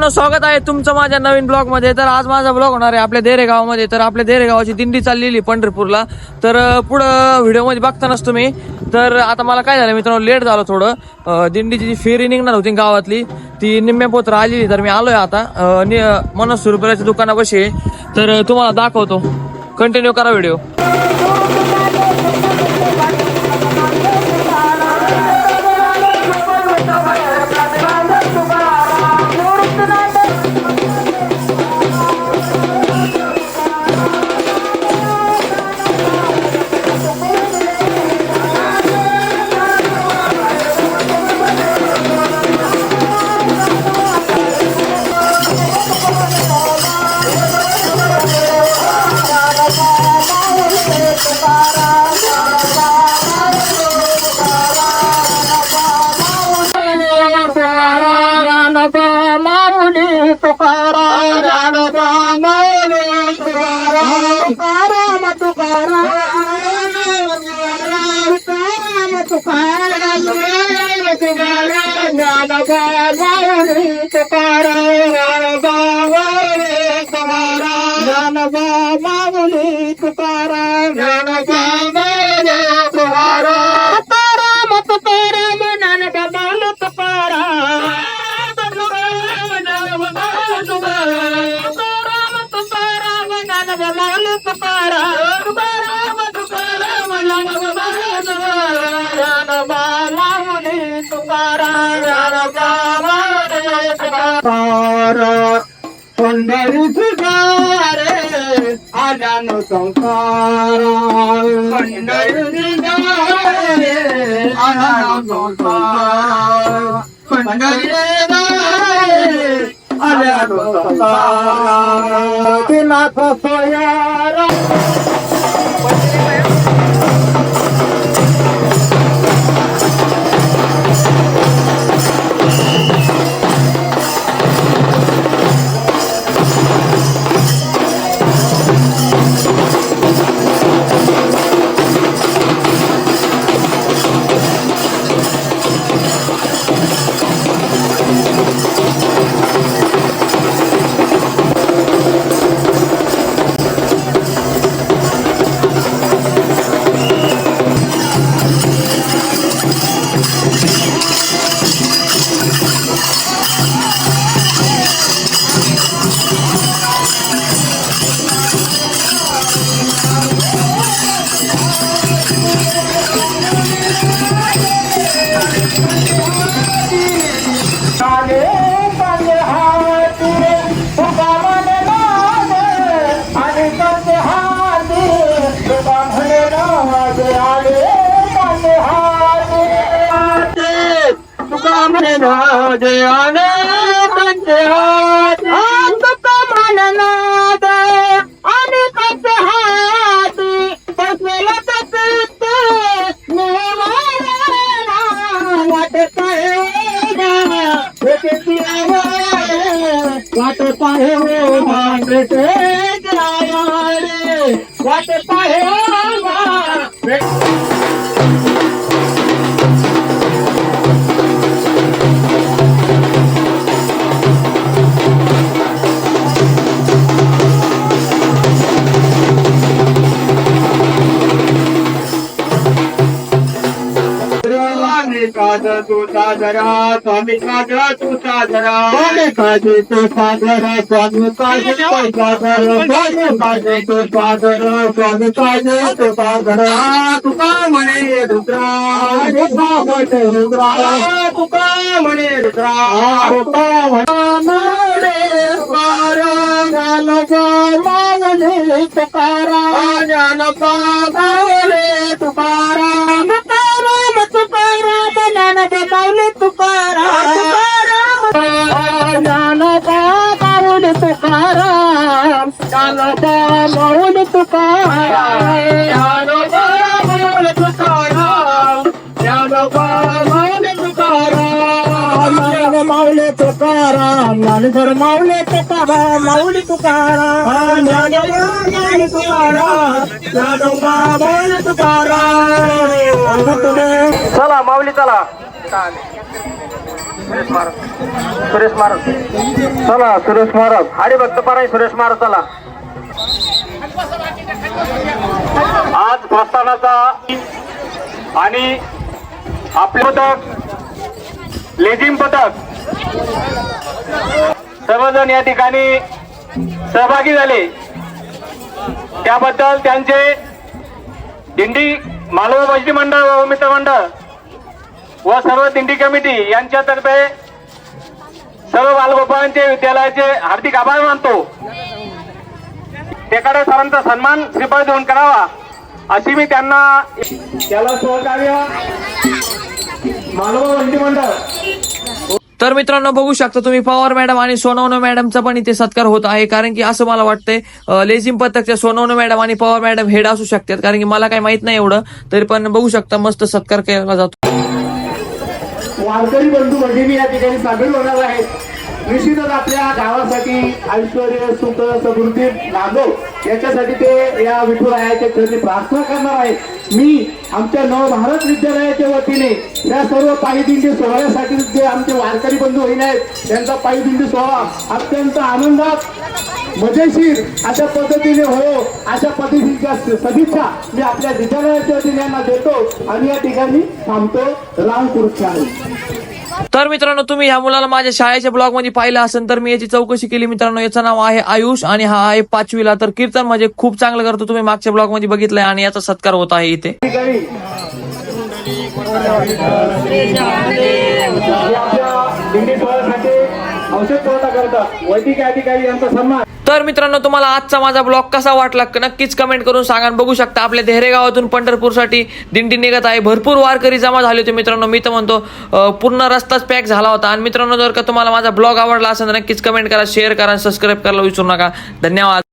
मित्रांनो, स्वागत आहे तुमचं माझ्या नवीन ब्लॉग मध्ये. तर आज माझा ब्लॉग होणार आहे आपल्या देरे गावामध्ये. तर आपल्या देरे गावाची दिंडी चाललेली पंढरपूरला. तर पुढं व्हिडिओ मध्ये बघतानाच तुम्ही. तर आता मला काय झालं मित्रांनो, लेट झालं थोडं. दिंडीची जी फेरी निघणार होती गावातली ती निम्म्या पोत्र आलेली. तर मी आलोय आता मनोज सुरपुराच्या दुकानापाशी. तर तुम्हाला दाखवतो, कंटिन्यू करा व्हिडिओ. पंढरी तुझारे आजानो संसार, पंढरी तुझारे आजानो संसार, पंढरी आजानो संसार. नाथ सोयारा तू साजरा स्वामी साजरा तू साजरा स्वामी काजे तू साजरा स्वामी काजे तू साजरा स्वामी काजे तू साजरा स्वामी काजे तू साजरा. तुका म्हणे रुद्रा तुका म्हणे रुद्रा तुका म्हणे रुद्रा तुका म्हणे तुकारा ज्ञानोबा मागणे तुकारा ज्ञानोबा मागणे तुकारा माऊली तुकाराम ज्ञानोबा माऊली तुकाराम ज्ञानोबा माऊली तुकाराम ज्ञानोबा माऊली तुकाराम ज्ञानोबा माऊली तुकाराम माऊली तुकाराम ज्ञानेश्वर माऊली तुकाराम माऊली तुकाराम ज्ञानोबा माऊली तुकाराम ज्ञानोबा माऊली तुकाराम. चला माऊली चला. सुरेश मारत चला, सुरेश मारत हरिभक्त पराय सुरेश मारत चला. आज प्रस्थानाचा आणि आपले पथक लेझिम पथक सर्वजण या ठिकाणी सहभागी झाले, त्याबद्दल त्यांचे दिंडी मालवा बजरी मंडळ व मित्र मंडळ व सर्व दिंडी कमिटी यांच्यातर्फे सर्व बालगोपाळांचे विद्यालयाचे हार्दिक आभार मानतो. टेकाडे सरांचा सन्मान श्रीफळ देऊन करावा अशी मी त्यांना त्याला सहकार्य मालवा बजरी मंडळ. तर मित्रांनो बघू शकता तुम्ही पवार मॅडम आणि सोनवणे मॅडमचा पण इथे सत्कार होत आहे, कारण की असं मला वाटतंय लेझिम पथकच्या सोनवणे मॅडम आणि पवार मॅडम हेड असू शकतात, कारण की मला काही माहित नाही एवढं, तरी पण बघू शकता मस्त सत्कार केला जातो. वारकरी बंधू भगिनी या ठिकाणी सामील होणार आहेत. निश्चितच आपल्या गावासाठी ऐश्वर्य सुख समृद्धी लाभो याच्यासाठी ते या विठुरायाच्या चरणी प्रार्थना करणार आहेत. मी आमच्या नवभारत विद्यालयाच्या वतीने या सर्व पायीदिंडी सोहळ्यासाठी जे आमचे वारकरी बंधू होईल आहेत त्यांचा पायीदिंडी सोहळा अत्यंत आनंदात मजेशीर अशा पद्धतीने हो अशा पद्धतीच्या सदिच्छा मी आपल्या विद्यालयाच्या वतीने यांना देतो आणि या ठिकाणी थांबतो. रामकृष्ण आहे. तर मित्रांनो तुम्ही ह्या मुलाला माझ्या शाळेच्या ब्लॉग मध्ये पाहिलं असेल तर मी याची चौकशी केली मित्रांनो. याचं नाव आहे आयुष आणि हा आहे 5वीला. तर कीर्तन म्हणजे खूप चांगलं करतो, तुम्ही मागच्या ब्लॉग मध्ये बघितलंय आणि याचा सत्कार होत आहे इथे. औषध पुरवठा करतात वैद्यकीय अधिकारी यांचा सन्मान. तर मित्रांनो तुम्हाला आजचा माझा ब्लॉग कसा वाटला नक्कीच कमेंट करून सांगा. बघू शकता आपल्या देहरे गावातून पंढरपूरसाठी दिंडी निघत आहे. भरपूर वारकरी जमा झाले होते मित्रांनो. मी तर म्हणतो पूर्ण रस्ताच पॅक झाला होता. आणि मित्रांनो जर का तुम्हाला माझा ब्लॉग आवडला असेल तर नक्कीच कमेंट करा, शेअर करा, सबस्क्राईब करायला विसरू नका. धन्यवाद.